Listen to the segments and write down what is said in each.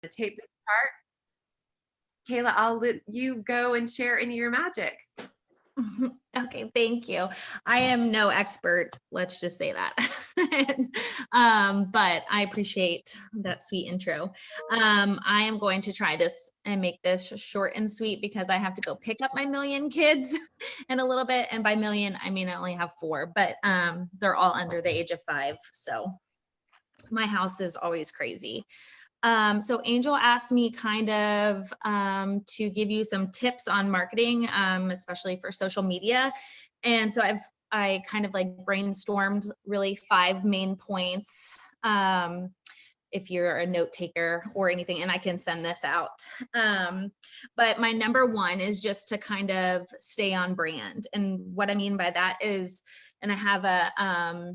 tape this part. Kayla, I'll let you go and share any of your magic. Okay, thank you. I am no expert, let's just say that. But I appreciate that sweet intro. I am going to try this and make this short and sweet because I have to go pick up my million kids in a little bit. And by million, I mean I only have 4, but they're all under the age of 5. So my house is always crazy. So Angel asked me kind of to give you some tips on marketing, especially for social media. And so I kind of like brainstormed really 5 main points. If you're a note taker or anything, and I can send this out. But my number 1 is just to kind of stay on brand. And what I mean by that is, and I have a,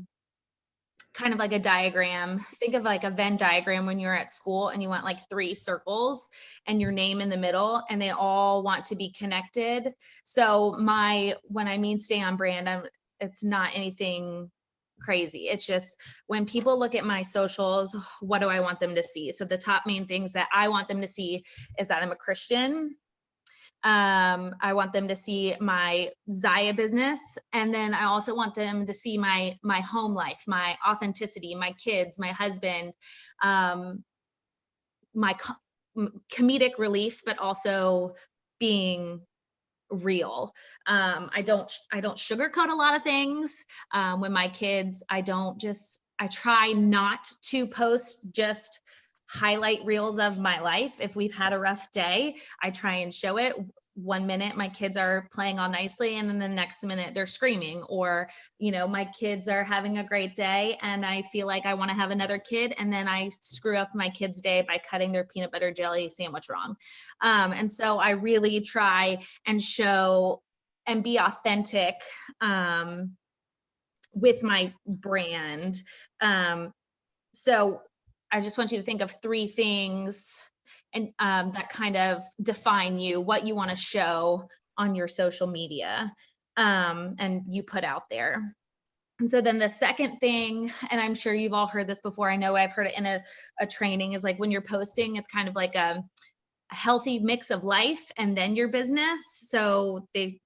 kind of like a diagram. Think of like a Venn diagram when you're at school and you want like 3 circles and your name in the middle, and they all want to be connected. So when I mean stay on brand, it's not anything crazy. It's just when people look at my socials, what do I want them to see? So the top main things that I want them to see is that I'm a Christian. I want them to see my Zyia business. And then I also want them to see my home life, my authenticity, my kids, my husband, my comedic relief, but also being real. I don't sugarcoat a lot of things. With my kids, I try not to post just highlight reels of my life. If we've had a rough day, I try and show it. 1 minute my kids are playing all nicely, and then the next minute they're screaming, or my kids are having a great day and I feel like I want to have another kid, and then I screw up my kid's day by cutting their peanut butter jelly sandwich wrong. And so I really try and show and be authentic with my brand. So I just want you to think of 3 things and that kind of define you, what you want to show on your social media and you put out there. And so then the second thing, and I'm sure you've all heard this before, I know I've heard it in a training, is like when you're posting, it's kind of like a healthy mix of life and then your business. So a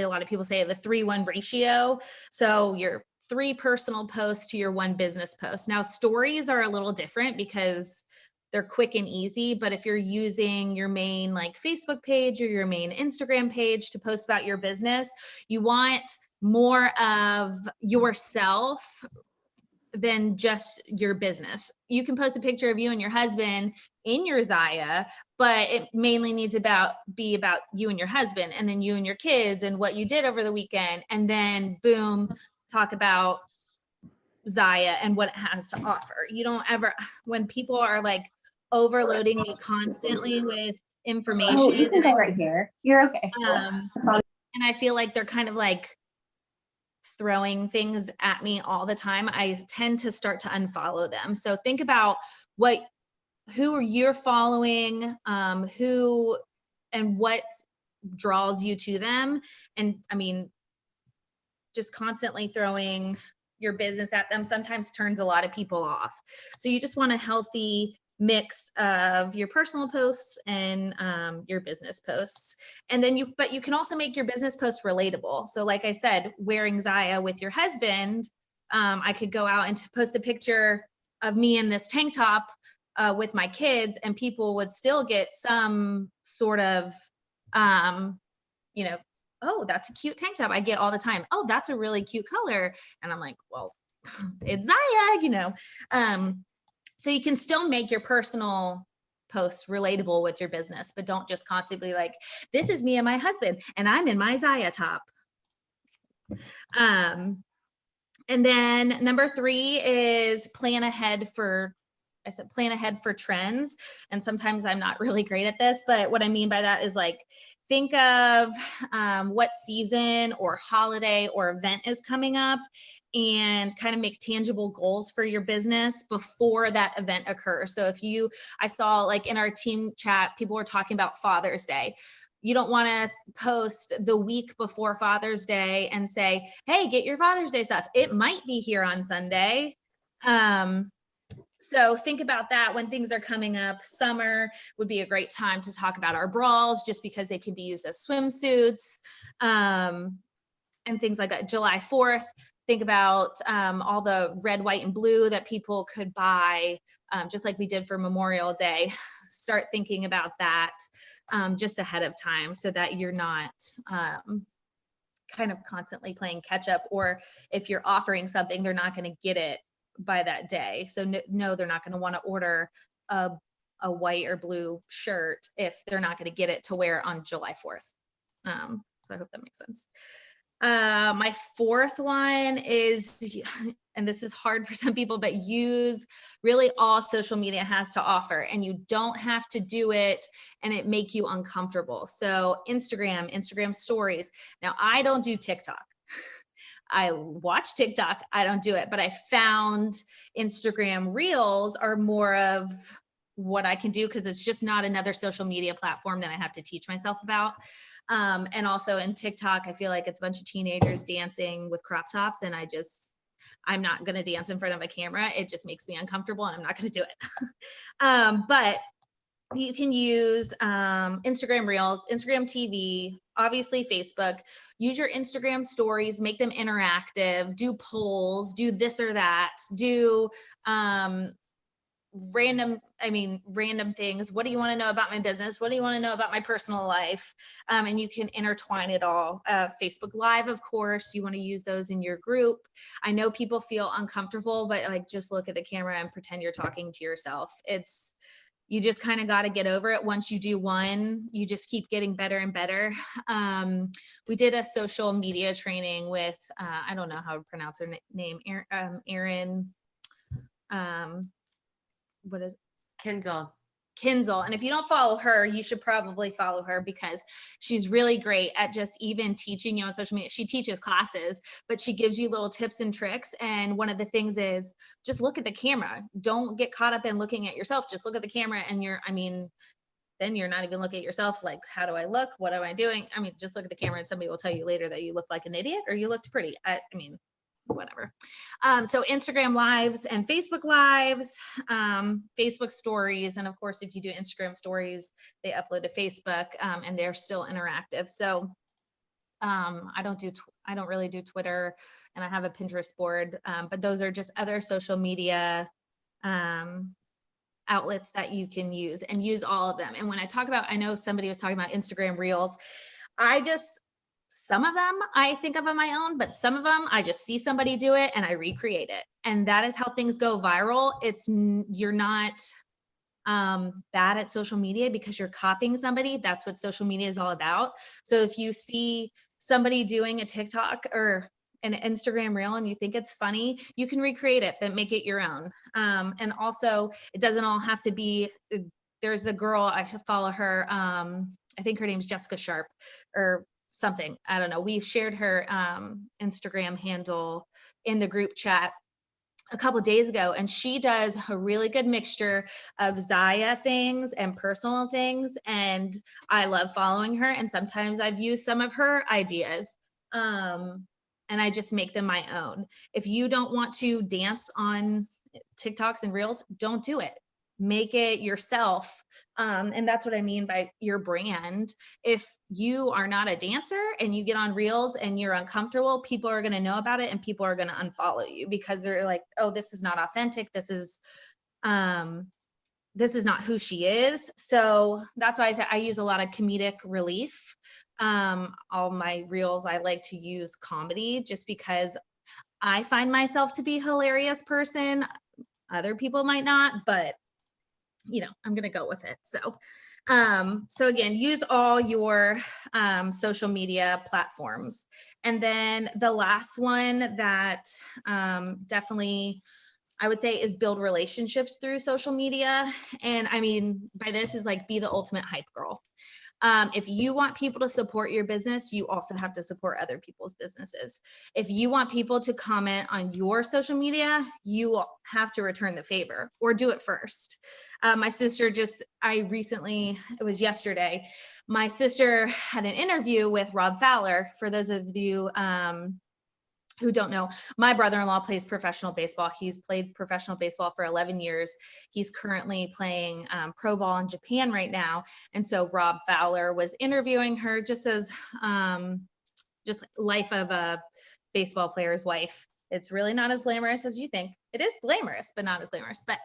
lot of people say the 3-1 ratio. So your 3 personal posts to your 1 business post. Now stories are a little different because they're quick and easy, but if you're using your main like Facebook page or your main Instagram page to post about your business, you want more of yourself than just your business. You can post a picture of you and your husband in your Zyia, but it mainly needs to be about you and your husband, and then you and your kids and what you did over the weekend, and then boom, talk about Zyia and what it has to offer. You don't ever, when people are like overloading me constantly with information. Oh, you can go right here. You're okay. And I feel like they're kind of like throwing things at me all the time. I tend to start to unfollow them. So think about who you're following, who and what draws you to them. And I mean, just constantly throwing your business at them sometimes turns a lot of people off. So you just want a healthy mix of your personal posts and your business posts. And then you can also make your business posts relatable. So like I said, wearing Zyia with your husband, I could go out and post a picture of me in this tank top with my kids, and people would still get some sort of, oh, that's a cute tank top. I get all the time. Oh, that's a really cute color. And I'm like, well, it's Zyia, so you can still make your personal posts relatable with your business, but don't just constantly like, this is me and my husband and I'm in my Zyia top. And then number 3 is plan ahead for trends. And sometimes I'm not really great at this, but what I mean by that is like, think of what season or holiday or event is coming up, and kind of make tangible goals for your business before that event occurs. So I saw like in our team chat, people were talking about Father's Day. You don't want to post the week before Father's Day and say, hey, get your Father's Day stuff. It might be here on Sunday. So think about that when things are coming up. Summer would be a great time to talk about our bras, just because they can be used as swimsuits. And things like that. July 4th, think about all the red, white, and blue that people could buy, just like we did for Memorial Day. Start thinking about that just ahead of time, so that you're not kind of constantly playing catch up, or if you're offering something, they're not going to get it by that day. So no, they're not going to want to order a white or blue shirt if they're not going to get it to wear on July 4th. So I hope that makes sense. My fourth one is, and this is hard for some people, but use really all social media has to offer, and you don't have to do it and it make you uncomfortable. So Instagram stories. Now, I don't do TikTok. I watch TikTok. I don't do it, but I found Instagram reels are more of what I can do, because it's just not another social media platform that I have to teach myself about. And also in TikTok, I feel like it's a bunch of teenagers dancing with crop tops, and I'm not going to dance in front of a camera. It just makes me uncomfortable, and I'm not going to do it. But you can use Instagram Reels, Instagram TV, obviously Facebook. Use your Instagram stories, make them interactive, do polls, do this or that, do random things. What do you want to know about my business? What do you want to know about my personal life? And you can intertwine it all. Facebook Live, of course, you want to use those in your group. I know people feel uncomfortable, but like, just look at the camera and pretend you're talking to yourself. You just kind of got to get over it. Once you do one, you just keep getting better and better. We did a social media training with, I don't know how to pronounce her name, Erin, what is Kinzel. And if you don't follow her, you should probably follow her, because she's really great at just even teaching you on social media. She teaches classes, but she gives you little tips and tricks. And one of the things is just look at the camera. Don't get caught up in looking at yourself. Just look at the camera, and then you're not even looking at yourself like, how do I look? What am I doing? Just look at the camera, and somebody will tell you later that you look like an idiot or you looked pretty. Whatever. So Instagram lives and Facebook lives, Facebook stories. And of course, if you do Instagram stories, they upload to Facebook, and they're still interactive. So I don't really do Twitter, and I have a Pinterest board, but those are just other social media outlets that you can use, and use all of them. And when I know somebody was talking about Instagram Reels, some of them I think of on my own, but some of them I just see somebody do it and I recreate it. And that is how things go viral. You're not bad at social media because you're copying somebody. That's what social media is all about. So if you see somebody doing a TikTok or an Instagram reel and you think it's funny, you can recreate it, but make it your own. And also, it doesn't all have to be, there's a girl, I should follow her. I think her name's Jessica Sharp or something. I don't know. We shared her Instagram handle in the group chat a couple of days ago, and she does a really good mixture of Zyia things and personal things. And I love following her. And sometimes I've used some of her ideas. And I just make them my own. If you don't want to dance on TikToks and Reels, don't do it. Make it yourself. And that's what I mean by your brand. If you are not a dancer and you get on Reels and you're uncomfortable, people are going to know about it and people are going to unfollow you because they're like, oh, this is not authentic. This is not who she is. So that's why I use a lot of comedic relief. All my Reels, I like to use comedy just because I find myself to be a hilarious person. Other people might not, but I'm going to go with it. So again, use all your social media platforms. And then the last one that definitely I would say is build relationships through social media. And I mean, by this is like, be the ultimate hype girl. If you want people to support your business, you also have to support other people's businesses. If you want people to comment on your social media, you have to return the favor or do it first. My sister it was yesterday, my sister had an interview with Rob Fowler. For those of you who don't know, my brother-in-law plays professional baseball. He's played professional baseball for 11 years. He's currently playing pro ball in Japan right now. And so Rob Fowler was interviewing her just as just life of a baseball player's wife. It's really not as glamorous as you think. It is glamorous, but not as glamorous. But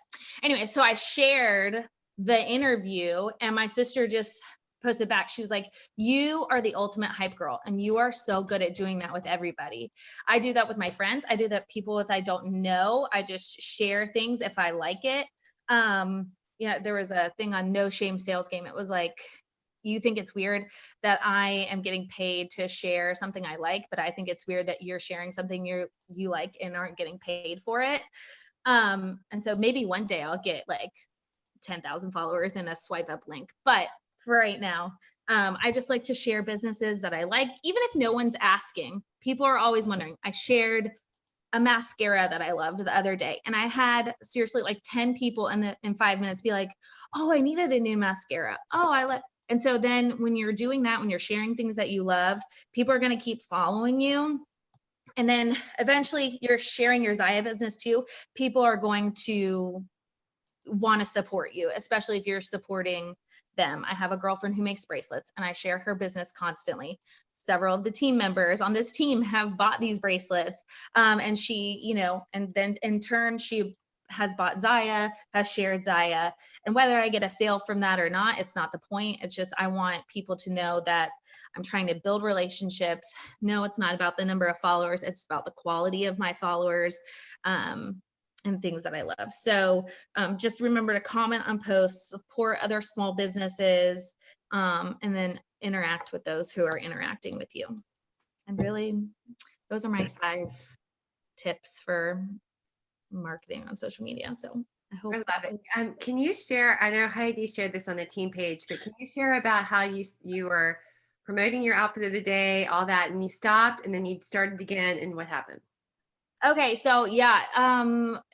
anyway, so I shared the interview and my sister just posted back. She was like, you are the ultimate hype girl and you are so good at doing that with everybody. I do that with my friends. I do that people with I don't know. I just share things if I like it. Yeah, there was a thing on No Shame Sales Game. It was like, you think it's weird that I am getting paid to share something I like, but I think it's weird that you're sharing something you like and aren't getting paid for it. And so maybe one day I'll get like 10,000 followers and a swipe up link, but for right now, I just like to share businesses that I like, even if no one's asking. People are always wondering. I shared a mascara that I loved the other day, and I had seriously like 10 people in 5 minutes be like, "Oh, I needed a new mascara. Oh, I like." And so then when you're doing that, when you're sharing things that you love, people are going to keep following you. And then eventually you're sharing your Zyia business too. People are going to want to support you, especially if you're supporting them. I have a girlfriend who makes bracelets and I share her business constantly. Several of the team members on this team have bought these bracelets. And she, and then in turn, she has bought Zyia, has shared Zyia. And whether I get a sale from that or not, it's not the point. It's just, I want people to know that I'm trying to build relationships. No, it's not about the number of followers. It's about the quality of my followers. And things that I love. So just remember to comment on posts, support other small businesses, and then interact with those who are interacting with you. And really, those are my 5 tips for marketing on social media. So I hope. I love it. Can you share, I know Heidi shared this on the team page, but can you share about how you were promoting your outfit of the day, all that, and you stopped and then you started again, and what happened? Okay, so yeah,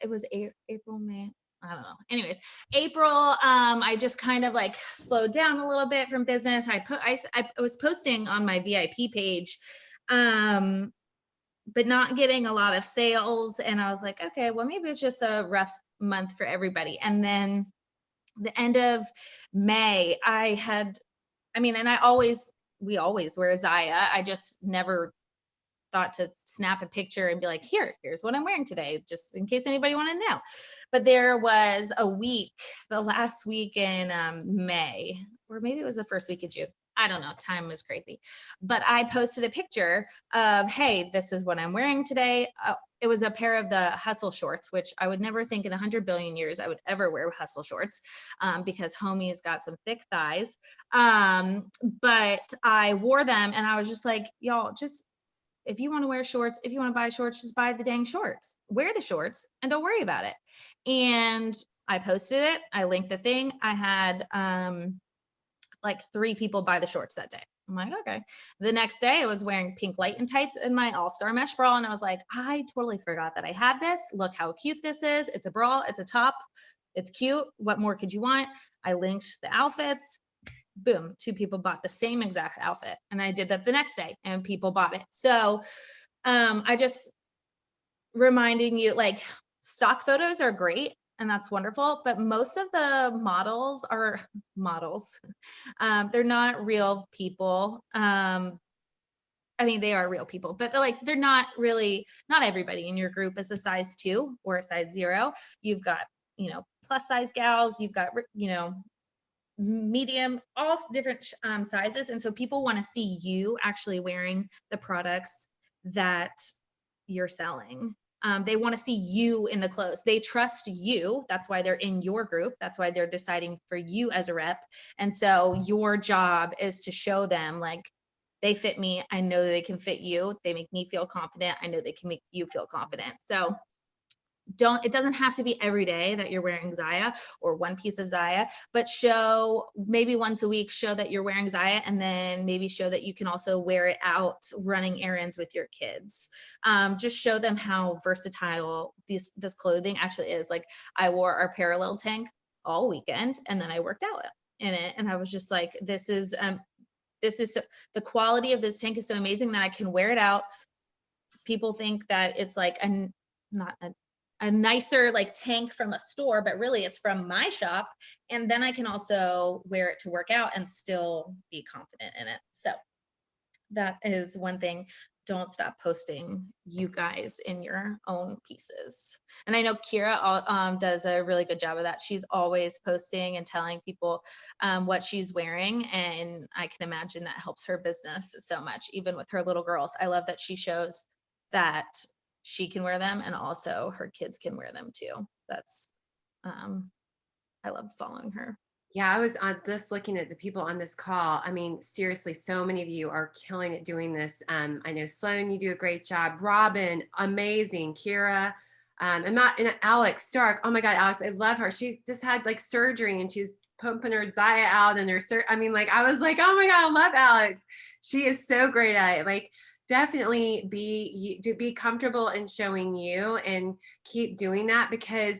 it was April, May. I don't know. Anyways, April, I just kind of like slowed down a little bit from business. I was posting on my VIP page, but not getting a lot of sales. And I was like, okay, well, maybe it's just a rough month for everybody. And then the end of May, we always wear Zyia. I just never thought to snap a picture and be like, here's what I'm wearing today, just in case anybody wanted to know. But there was a week, the last week in May, or maybe it was the first week of June. I don't know, time was crazy. But I posted a picture of, hey, this is what I'm wearing today. It was a pair of the Hustle shorts, which I would never think in 100 billion years I would ever wear Hustle shorts, because homie's got some thick thighs. But I wore them and I was just like, y'all, just if you want to wear shorts, if you want to buy shorts, just buy the dang shorts, wear the shorts and don't worry about it. And I posted it. I linked the thing. I had like 3 people buy the shorts that day. I'm like, okay. The next day I was wearing pink light and tights and my all-star mesh bra. And I was like, I totally forgot that I had this. Look how cute this is. It's a bra, it's a top, it's cute. What more could you want? I linked the outfits. Boom, 2 people bought the same exact outfit. And I did that the next day and people bought it. So I just reminding you, like, stock photos are great and that's wonderful, but most of the models are models. They're not real people. I mean, they are real people, but they're not everybody in your group is a size 2 or a size 0. You've got, plus size gals, you've got, medium, all different sizes. And so people want to see you actually wearing the products that you're selling. They want to see you in the clothes. They trust you. That's why they're in your group. That's why they're deciding for you as a rep. And so your job is to show them, like, they fit me. I know that they can fit you. They make me feel confident. I know they can make you feel confident. So it doesn't have to be every day that you're wearing Zyia or one piece of Zyia, but show maybe once a week, show that you're wearing Zyia, and then maybe show that you can also wear it out running errands with your kids. Just show them how versatile this clothing actually is. Like, I wore our parallel tank all weekend and then I worked out in it. And I was just like, this is the quality of this tank is so amazing that I can wear it out, people think that it's like not a nicer like tank from a store, but really it's from my shop. And then I can also wear it to work out and still be confident in it. So that is one thing. Don't stop posting you guys in your own pieces. And I know Kira does a really good job of that. She's always posting and telling people what she's wearing. And I can imagine that helps her business so much, even with her little girls. I love that she shows that she can wear them and also her kids can wear them too. That's, I love following her. Yeah, I was just looking at the people on this call. I mean, seriously, so many of you are killing it doing this. I know Sloan, you do a great job. Robin, amazing. Kira, and Alex Stark. Oh my God, Alex, I love her. She just had like surgery and she's pumping her Zyia out and I mean, like, I was like, oh my God, I love Alex. She is so great at it. Like, definitely be comfortable in showing you and keep doing that, because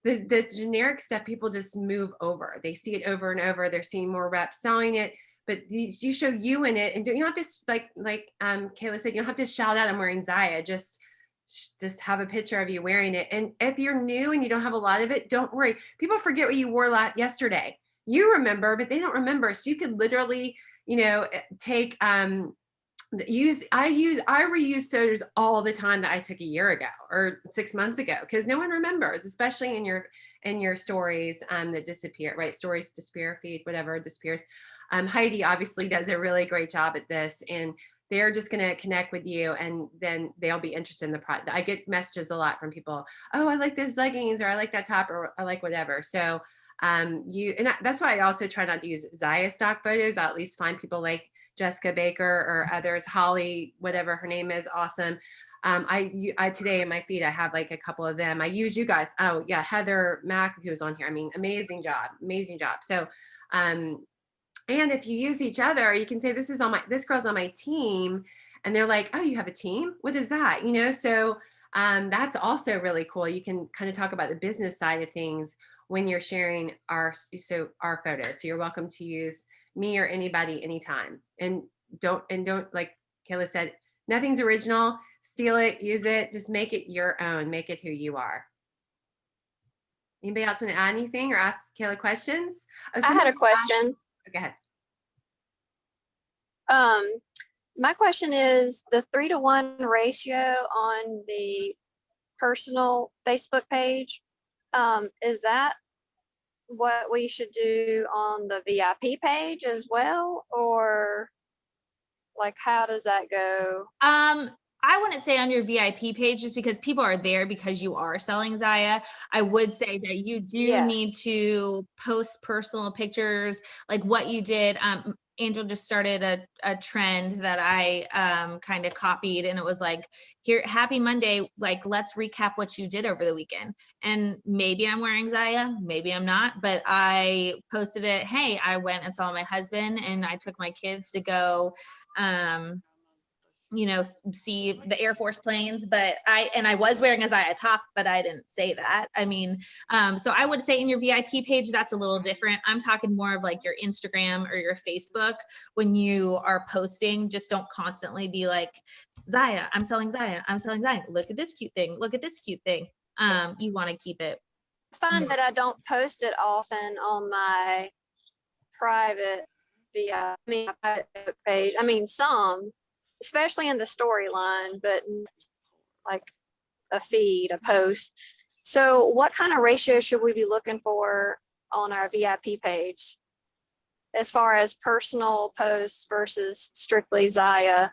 the generic stuff, people just move over. They see it over and over. They're seeing more reps selling it, but you show you in it, and you don't have to like Kayla said, you don't have to shout out, I'm wearing Zyia. Just have a picture of you wearing it. And if you're new and you don't have a lot of it, don't worry. People forget what you wore yesterday. You remember, but they don't remember. So you could literally, take I reuse photos all the time that I took a year ago or 6 months ago, because no one remembers, especially in your stories that disappear, right? Stories disappear, feed, whatever disappears. Heidi obviously does a really great job at this, and they're just going to connect with you, and then they'll be interested in the product. I get messages a lot from people. Oh, I like those leggings, or I like that top, or I like whatever. So that's why I also try not to use Zyia stock photos. I'll at least find people like Jessica Baker or others, Holly, whatever her name is, awesome. I today in my feed, I have like a couple of them. I use you guys. Oh yeah, Heather Mack, who was on here. I mean, amazing job. So, and if you use each other, you can say, this girl's on my team. And they're like, oh, you have a team? What is that? So that's also really cool. You can kind of talk about the business side of things when you're sharing our photos. So you're welcome to use me or anybody anytime. And don't, like Kayla said, nothing's original. Steal it, use it, just make it your own, make it who you are. Anybody else want to add anything or ask Kayla questions? I had a question. Go ahead. My question is the 3-to-1 ratio on the personal Facebook page. Is that what we should do on the VIP page as well? Or like, how does that go? I wouldn't say on your VIP page, just because people are there because you are selling Zyia. I would say that you do need to post personal pictures, like what you did. Angel just started a trend that I kind of copied, and it was like, here, happy Monday, like, let's recap what you did over the weekend. And maybe I'm wearing Zyia, maybe I'm not, but I posted it. Hey, I went and saw my husband and I took my kids to go, see the Air Force planes, but I was wearing a Zyia top, but I didn't say that. I mean, so I would say in your VIP page, that's a little different. I'm talking more of like your Instagram or your Facebook. When you are posting, just don't constantly be like, Zyia, I'm selling Zyia, I'm selling Zyia. Look at this cute thing. Look at this cute thing. You want to keep it. I find that I don't post it often on my private private page. I mean, some, especially in the storyline, but like a feed, a post. So what kind of ratio should we be looking for on our VIP page as far as personal posts versus strictly Zyia?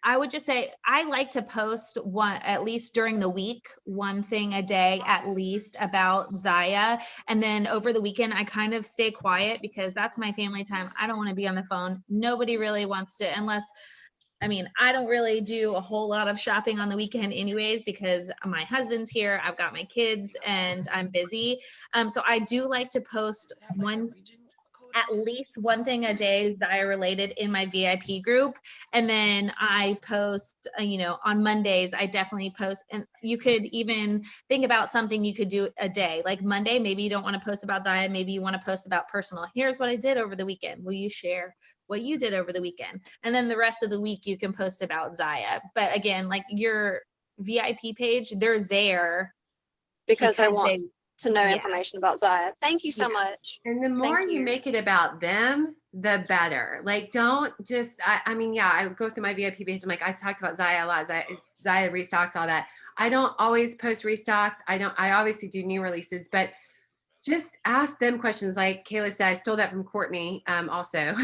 I would just say I like to post one, at least during the week, one thing a day at least about Zyia. And then over the weekend, I kind of stay quiet because that's my family time. I don't want to be on the phone. Nobody really wants to, I don't really do a whole lot of shopping on the weekend anyways, because my husband's here, I've got my kids and I'm busy. So I do like to post at least one thing a day Zyia related in my VIP group. And then I post, on Mondays, I definitely post, and you could even think about something you could do a day. Like Monday, maybe you don't want to post about Zyia. Maybe you want to post about personal. Here's what I did over the weekend. Will you share what you did over the weekend? And then the rest of the week you can post about Zyia. But again, like your VIP page, they're there because they want they, to know yeah. information about Zyia. Thank you so Yeah. much. And the more Thank you you. make it about them, the better. Like, don't just, I mean, yeah, I go through my VIP page. I'm like, I talked about Zyia a lot. Zyia restocks, all that. I don't always post restocks. I obviously do new releases, but just ask them questions. Like Kayla said, I stole that from Courtney also.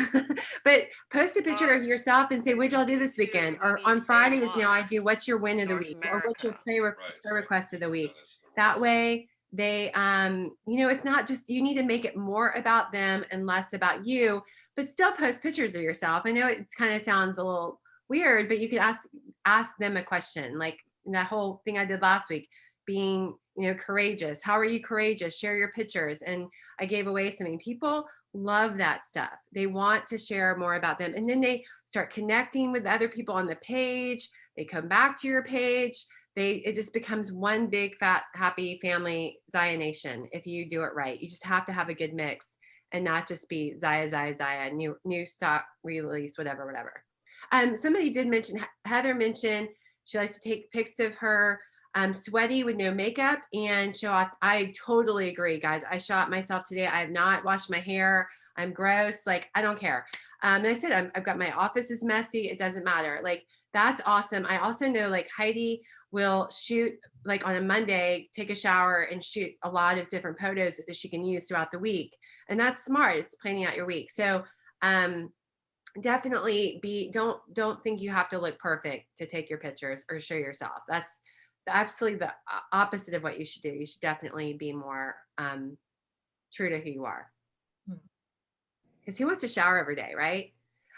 But post a picture of yourself and say, what'd y'all do this weekend? Or on Fridays now I do, what's your win of the week? Or what's your prayer request of the week? That way they, it's not just, you need to make it more about them and less about you, but still post pictures of yourself. I know it kind of sounds a little weird, but you could ask them a question, like that whole thing I did last week, being courageous. How are you courageous? Share your pictures. And I gave away something. People love that stuff. They want to share more about them, and then they start connecting with other people on the page. They come back to your page. It just becomes one big fat happy family, Zyia Nation, if you do it right. You just have to have a good mix and not just be Zyia, new stock release, whatever. Somebody did mention, Heather mentioned she likes to take pics of her sweaty with no makeup and show off. I totally agree, guys. I shot myself today. I have not washed my hair. I'm gross. Like, I don't care. And I said, I've got, my office is messy. It doesn't matter. Like, that's awesome. I also know, like, Heidi will shoot, like, on a Monday, take a shower and shoot a lot of different photos that she can use throughout the week. And that's smart. It's planning out your week. So, definitely don't think you have to look perfect to take your pictures or show yourself. That's absolutely the opposite of what you should do. You should definitely be more true to who you are. Because who wants to shower every day, right?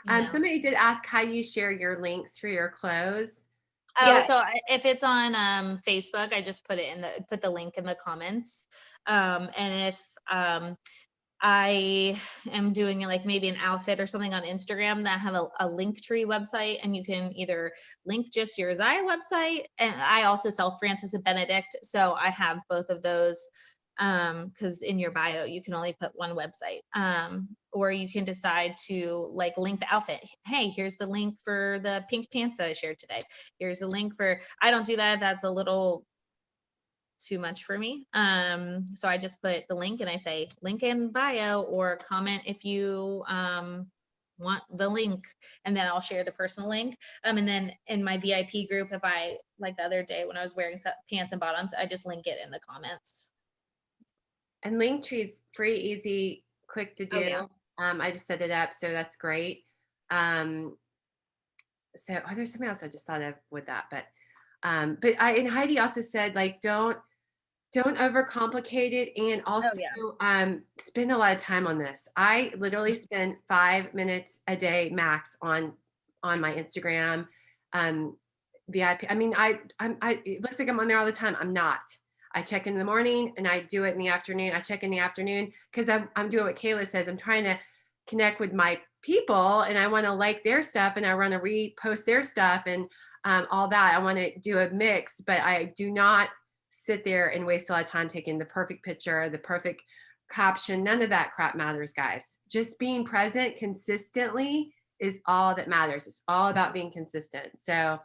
No. Somebody did ask how you share your links for your clothes. Oh, so if it's on Facebook, I just put the link in the comments. And if I am doing like maybe an outfit or something on Instagram that have a Linktree website, and you can either link just your Zyia website, and I also sell Francis and Benedict, so I have both of those, because in your bio you can only put one website, or you can decide to like link the outfit. Hey, here's the link for the pink pants that I shared today. Here's a link for, I don't do that. That's a little too much for me. So I just put the link and I say link in bio, or comment if you want the link, and then I'll share the personal link. And then in my VIP group, if I, like the other day when I was wearing pants and bottoms, I just link it in the comments. And Linktree's free, easy, quick to do. Oh, yeah. I just set it up, so that's great. So there's something else I just thought of with that, but and Heidi also said, like, don't overcomplicate it, and also spend a lot of time on this. I literally spend 5 minutes a day max on my Instagram VIP. I mean, it looks like I'm on there all the time. I'm not. I check in the morning and I do it in the afternoon. I check in the afternoon because I'm doing what Kayla says. I'm trying to connect with my people, and I want to like their stuff, and I want to repost their stuff, and all that. I want to do a mix, but I do not sit there and waste a lot of time taking the perfect picture, the perfect caption. None of that crap matters, guys. Just being present consistently is all that matters. It's all about being consistent. So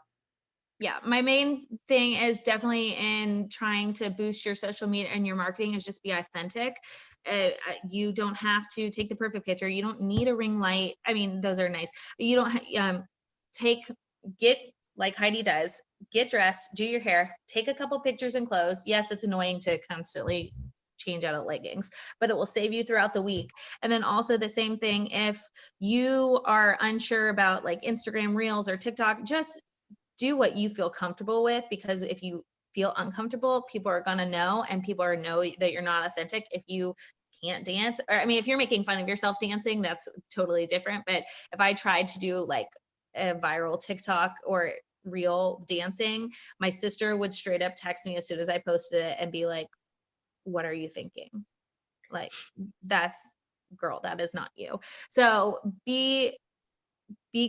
yeah, my main thing is definitely in trying to boost your social media and your marketing is just be authentic. You don't have to take the perfect picture. You don't need a ring light. I mean, those are nice, but you don't get like Heidi does, get dressed, do your hair, take a couple pictures in clothes. Yes, it's annoying to constantly change out of leggings, but it will save you throughout the week. And then also the same thing, if you are unsure about like Instagram Reels or TikTok, just do what you feel comfortable with, because if you feel uncomfortable, people are going to know, and people are know that you're not authentic. If you can't dance, or I mean, if you're making fun of yourself dancing, that's totally different. But if I tried to do like a viral TikTok or reel dancing, my sister would straight up text me as soon as I posted it and be like, what are you thinking? Like, that's girl, that is not you. So be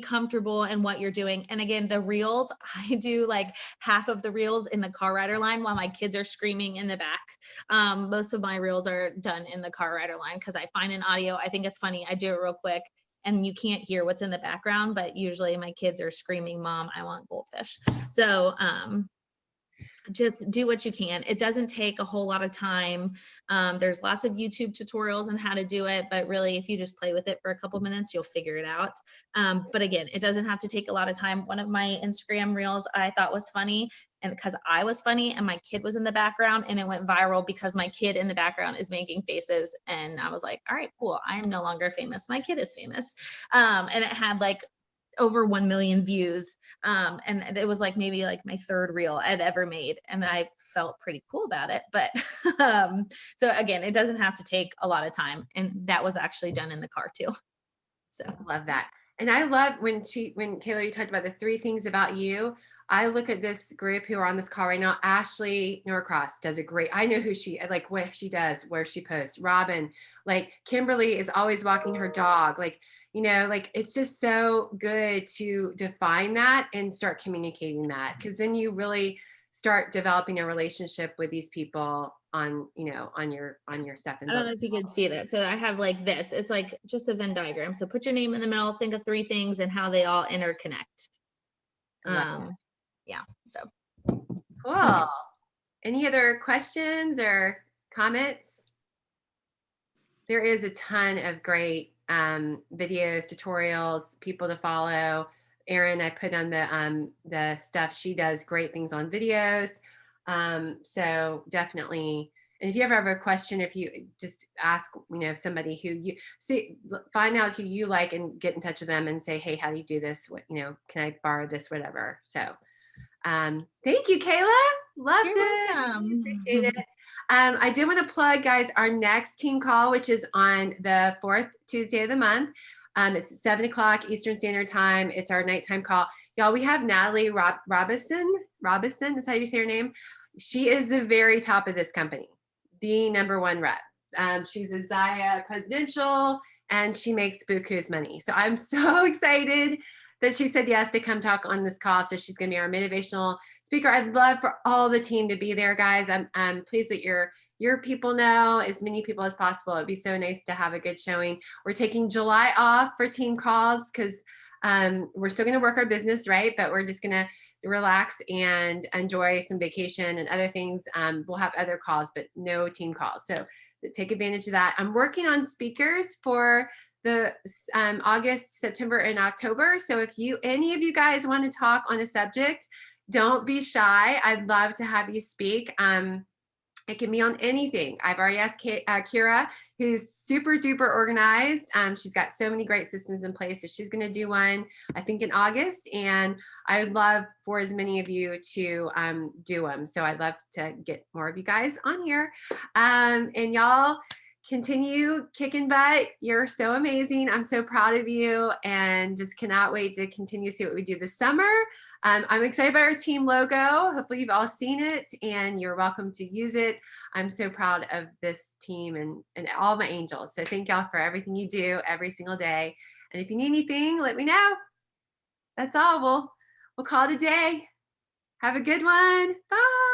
comfortable in what you're doing. And again, the reels, I do like half of the reels in the car rider line while my kids are screaming in the back. Most of my reels are done in the car rider line because I find an audio, I think it's funny. I do it real quick and you can't hear what's in the background, but usually my kids are screaming, Mom, I want goldfish. So, just do what you can. It doesn't take a whole lot of time. There's lots of YouTube tutorials on how to do it, but really if you just play with it for a couple minutes, you'll figure it out. But again, it doesn't have to take a lot of time. One of my Instagram reels I thought was funny, and because I was funny and my kid was in the background, and it went viral because my kid in the background is making faces. And I was like, all right, cool. I am no longer famous. My kid is famous. And it had like over 1 million views. And it was like maybe like my third reel I'd ever made. And I felt pretty cool about it. But so again, it doesn't have to take a lot of time. And that was actually done in the car too. So Love that. And I love when Kayla, you talked about the 3 things about you. I look at this group who are on this call right now. Ashley Norcross does a great, I know who she, like what she does, where she posts. Robin, like Kimberly is always walking her dog. Like, you know, like it's just so good to define that and start communicating that, because then you really start developing a relationship with these people on, you know, on your stuff. I don't know if you can see that. So I have like this, it's like just a Venn diagram. So put your name in the middle, think of 3 things and how they all interconnect. Yeah, so. Cool. Any other questions or comments? There is a ton of great videos, tutorials, people to follow. Erin, I put on the stuff. She does great things on videos. So definitely. And if you ever have a question, if you just ask, you know, somebody who you see, find out who you like and get in touch with them and say, hey, how do you do this? What, you know, can I borrow this, whatever. So thank you, Kayla. Loved it. Welcome. Appreciate it. I did want to plug, guys, our next team call, which is on the 4th Tuesday of the month. It's at 7 o'clock Eastern Standard Time. It's our nighttime call. Y'all, we have Natalie Robinson. That's how you say her name. She is the very top of this company, the #1 rep. She's a Zyia presidential, and she makes buku's money. So I'm so excited that she said yes to come talk on this call. So she's going to be our motivational speaker. I'd love for all the team to be there, guys. I'm pleased that your people know, as many people as possible. It'd be so nice to have a good showing. We're taking July off for team calls because we're still going to work our business, right? But we're just going to relax and enjoy some vacation and other things. We'll have other calls, but no team calls. So take advantage of that. I'm working on speakers for the August, September, and October. So if any of you guys want to talk on a subject, don't be shy. I'd love to have you speak. It can be on anything. I've already asked Kira, who's super duper organized. She's got so many great systems in place. So she's going to do one, I think, in August. And I would love for as many of you to do them. So I'd love to get more of you guys on here. And y'all continue kicking butt. You're so amazing. I'm so proud of you and just cannot wait to continue to see what we do this summer. I'm excited about our team logo. Hopefully you've all seen it and you're welcome to use it. I'm so proud of this team and all my angels. So thank y'all for everything you do every single day. And if you need anything, let me know. That's all. We'll call it a day. Have a good one. Bye.